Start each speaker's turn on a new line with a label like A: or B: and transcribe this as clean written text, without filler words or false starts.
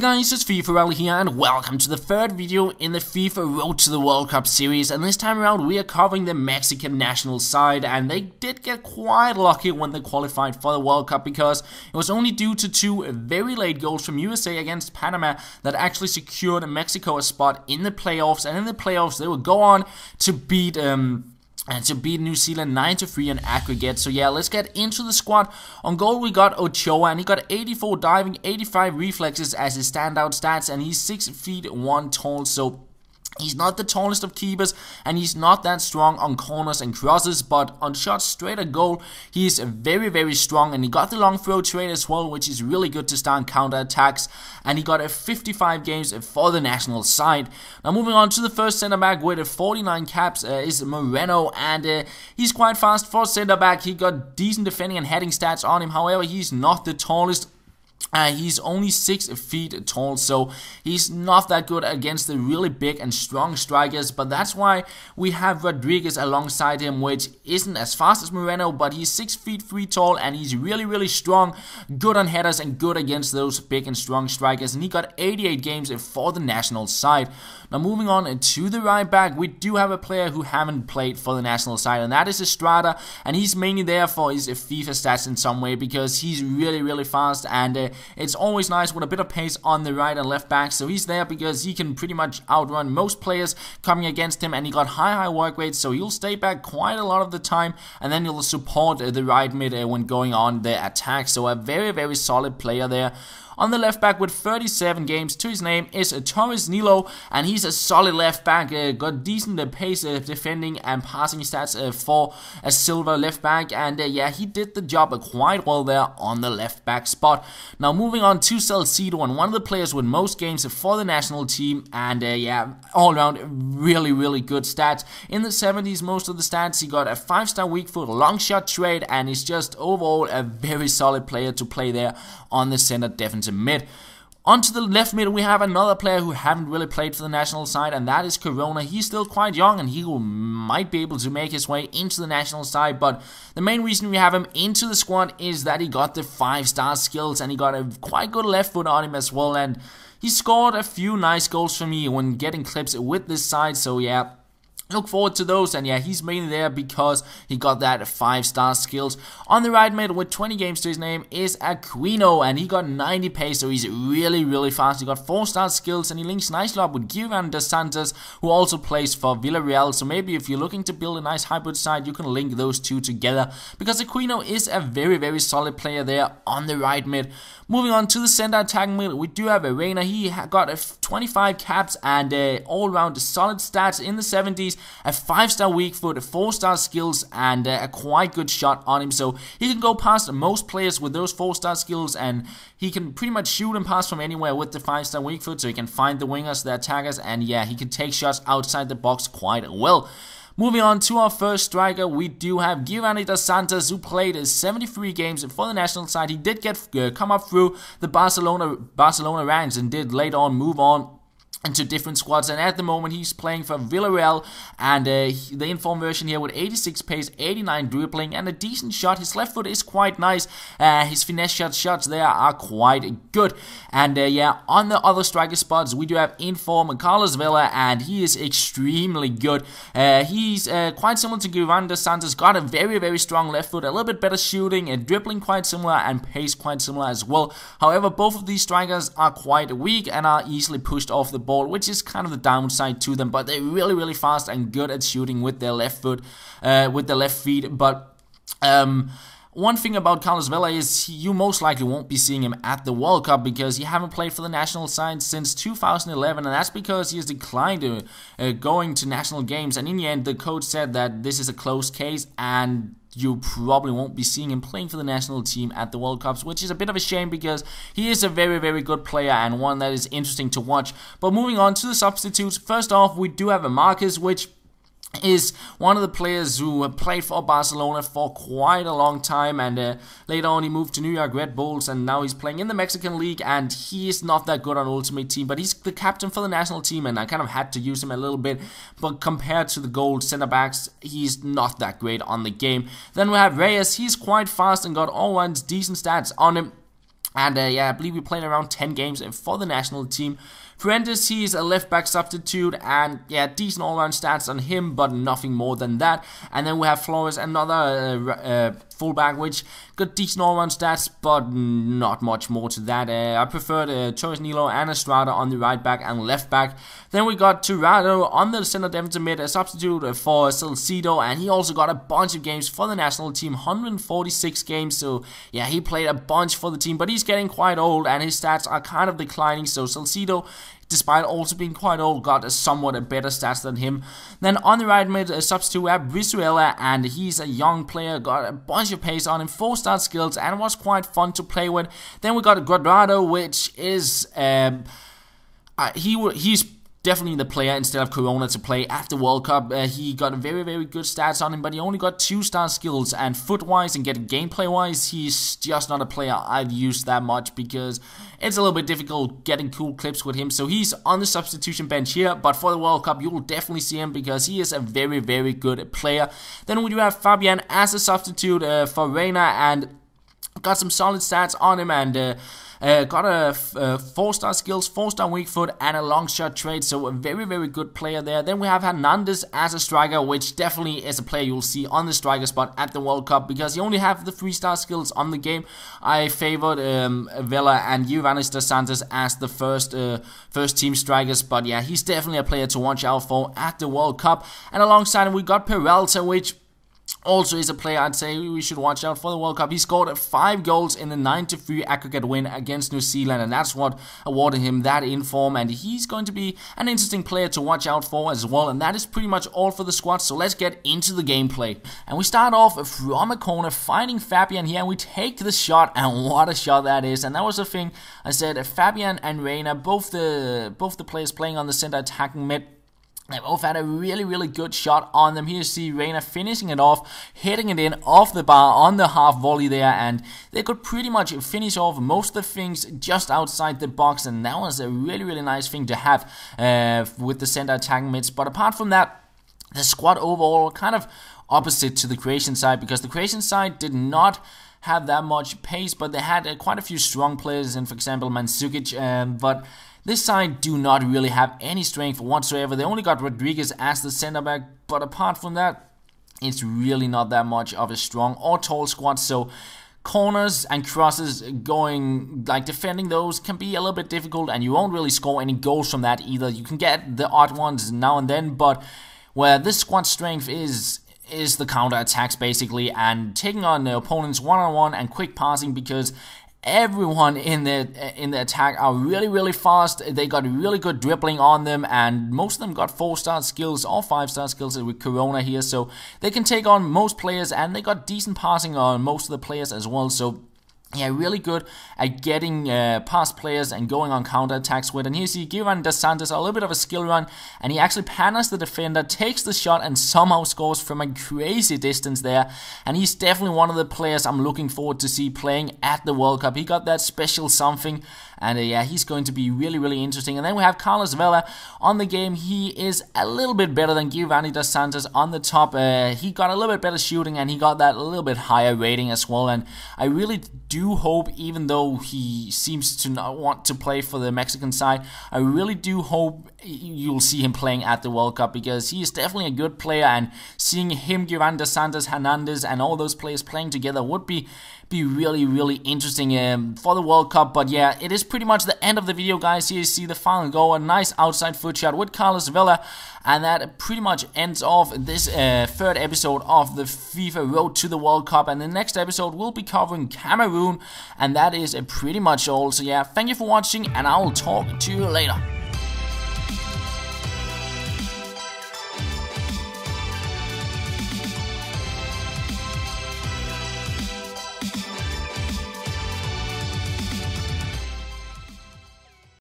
A: guys, it's FifaRalle here and welcome to the third video in the FIFA Road to the World Cup series, and this time around we are covering the Mexican national side, and they did get quite lucky when they qualified for the World Cup because it was only due to two very late goals from USA against Panama that actually secured Mexico a spot in the playoffs, and in the playoffs they will go on to beat New Zealand 9-3 in aggregate. So yeah, let's get into the squad. On goal we got Ochoa, and he got 84 diving, 85 reflexes as his standout stats, and he's 6 feet 1 tall, so he's not the tallest of keepers, and he's not that strong on corners and crosses, but on shots straight at goal, he is very, very strong, and he got the long throw trade as well, which is really good to start counter-attacks, and he got a 55 games for the national side. Now moving on to the first centre-back with 49 caps is Moreno, and he's quite fast for centre-back. He got decent defending and heading stats on him, however, he's not the tallest. He's only 6 feet tall, so he's not that good against the really big and strong strikers, but that's why we have Rodriguez alongside him, which isn't as fast as Moreno, but he's 6 feet 3 tall, and he's really, really strong, good on headers and good against those big and strong strikers, and he got 88 games for the national side. Now moving on to the right back, we do have a player who haven't played for the national side, and that is Estrada, and he's mainly there for his FIFA stats in some way because he's really, really fast, and it's always nice with a bit of pace on the right and left back, so he's there because he can pretty much outrun most players coming against him, and he got high work rates, so he'll stay back quite a lot of the time, and then he'll support the right mid when going on the attack, so a very, very solid player there. On the left back with 37 games to his name is Torres Nilo, and he's a solid left back, got decent pace defending and passing stats for a silver left back, and yeah, he did the job quite well there on the left back spot. Now moving on to Salcido, and one of the players with most games for the national team, and yeah, all around really, really good stats. In the 70s, most of the stats, he got a 5-star weak foot, long shot trade, and he's just overall a very solid player to play there on the center defensive mid. Onto the left mid, we have another player who haven't really played for the national side, and that is Corona. He's still quite young, and he might be able to make his way into the national side, but the main reason we have him into the squad is that he got the 5-star skills, and he got a quite good left foot on him as well, and he scored a few nice goals for me when getting clips with this side, so yeah, look forward to those, and yeah, he's mainly there because he got that 5-star skills. On the right mid with 20 games to his name is Aquino, and he got 90 pace, so he's really, really fast. He got 4-star skills, and he links nicely up with Hernandez, who also plays for Villarreal, so maybe if you're looking to build a nice hybrid side, you can link those two together, because Aquino is a very, very solid player there on the right mid. Moving on to the center attacking mid, we do have Reyes. He got 25 caps and all-round solid stats in the 70s, a 5-star weak foot, 4-star skills, and a quite good shot on him, so he can go past most players with those 4-star skills, and he can pretty much shoot and pass from anywhere with the 5-star weak foot, so he can find the wingers, the attackers, and yeah, he can take shots outside the box quite well. Moving on to our first striker, we do have Hernandez, who played 73 games for the national side. He did get come up through the Barcelona ranks and did later on move on into different squads, and at the moment he's playing for Villarreal, and the informed version here with 86 pace, 89 dribbling, and a decent shot. His left foot is quite nice, his finesse shots there are quite good, and yeah, on the other striker spots we do have inform Carlos Vela, and he is extremely good. He's quite similar to Hernandez, got a very, very strong left foot, a little bit better shooting, and dribbling quite similar, and pace quite similar as well. However, both of these strikers are quite weak and are easily pushed off the ball, which is kind of the downside to them, but they're really, really fast and good at shooting with their left foot, with their left feet. But one thing about Carlos Vela is you most likely won't be seeing him at the World Cup because he haven't played for the national side since 2011, and that's because he has declined going to national games, and in the end the coach said that this is a closed case and you probably won't be seeing him playing for the national team at the World Cups, which is a bit of a shame because he is a very, very good player and one that is interesting to watch. But moving on to the substitutes, first off we do have a Marcus, which is one of the players who played for Barcelona for quite a long time, and later on he moved to New York Red Bulls, and now he's playing in the Mexican League, and he is not that good on Ultimate Team, but he's the captain for the national team, and I kind of had to use him a little bit, but compared to the gold center backs, he's not that great on the game. Then we have Reyes. He's quite fast and got all ones decent stats on him. And yeah, I believe we played around 10 games for the national team. Hernandez, he is a left back substitute, and yeah, decent all-round stats on him, but nothing more than that. And then we have Flores, another fullback, which got decent all-round stats, but not much more to that. I preferred Torres Nilo and Estrada on the right back and left back. Then we got Grotto on the center defensive mid, a substitute for Salcido, and he also got a bunch of games for the national team, 146 games. So yeah, he played a bunch for the team, but he's getting quite old, and his stats are kind of declining. So Salcido, despite also being quite old, got a somewhat better stats than him. Then on the right mid, substitute, we have Vela, and he's a young player, got a bunch of pace on him, 4-star skills, and was quite fun to play with. Then we got Grotto, which is he's definitely the player instead of Corona to play at the World Cup. He got very, very good stats on him, but he only got 2-star skills, and foot-wise and getting gameplay-wise, he's just not a player I've used that much because it's a little bit difficult getting cool clips with him. So he's on the substitution bench here, but for the World Cup, you will definitely see him because he is a very, very good player. Then we do have Fabian as a substitute for Reyes, and got some solid stats on him, and got a 4-star skills, 4-star weak foot, and a long shot trade, so a very, very good player there. Then we have Hernandez as a striker, which definitely is a player you'll see on the striker spot at the World Cup because he only have the 3-star skills on the game. I favored Vela and Hernandez dos Santos as the first team strikers, but yeah, he's definitely a player to watch out for at the World Cup. And alongside him, we got Peralta, which also is a player I'd say we should watch out for the World Cup. He scored 5 goals in a 9-3 aggregate win against New Zealand, and that's what awarded him that inform, and he's going to be an interesting player to watch out for as well. And that is pretty much all for the squad, so let's get into the gameplay. And we start off from a corner, finding Fabian here, and we take the shot, and what a shot that is. And that was the thing I said, Fabian and Reyes, both the players playing on the center attacking mid, they both had a really, really good shot on them. Here you see Reyes finishing it off, hitting it in off the bar on the half volley there, and they could pretty much finish off most of the things just outside the box, and that was a really, really nice thing to have with the center attacking mids. But apart from that, the squad overall kind of opposite to the Croatian side, because the Croatian side did not have that much pace, but they had quite a few strong players in, for example, Mandzukic, but this side do not really have any strength whatsoever. They only got Rodriguez as the center back, but apart from that, it's really not that much of a strong or tall squad. So corners and crosses going, like defending those can be a little bit difficult, and you won't really score any goals from that either. You can get the odd ones now and then, but where this squad strength is the counter attacks basically, and taking on the opponents one-on-one and quick passing, because everyone in the attack are really, really fast. They got really good dribbling on them, and most of them got 4-star skills or 5-star skills with Corona here, so they can take on most players, and they got decent passing on most of the players as well. So yeah, really good at getting past players and going on counter-attacks with. And here you see Hernandez dos Santos, a little bit of a skill run, and he actually panners the defender, takes the shot, and somehow scores from a crazy distance there. And he's definitely one of the players I'm looking forward to see playing at the World Cup. He got that special something, and yeah, he's going to be really, really interesting. And then we have Carlos Vela on the game. He is a little bit better than Hernandez dos Santos on the top. He got a little bit better shooting, and he got that a little bit higher rating as well. And I really do hope, even though he seems to not want to play for the Mexican side, I really do hope you'll see him playing at the World Cup, because he is definitely a good player, and seeing him, Hernandez dos Santos, Hernandez, and all those players playing together would be really, really interesting for the World Cup. But yeah, it is pretty much the end of the video, guys. Here you see the final goal, a nice outside foot shot with Carlos Vela, and that pretty much ends off this third episode of the FIFA Road to the World Cup. And the next episode we'll be covering Cameroon, and that is pretty much all. So yeah, thank you for watching, and I will talk to you later.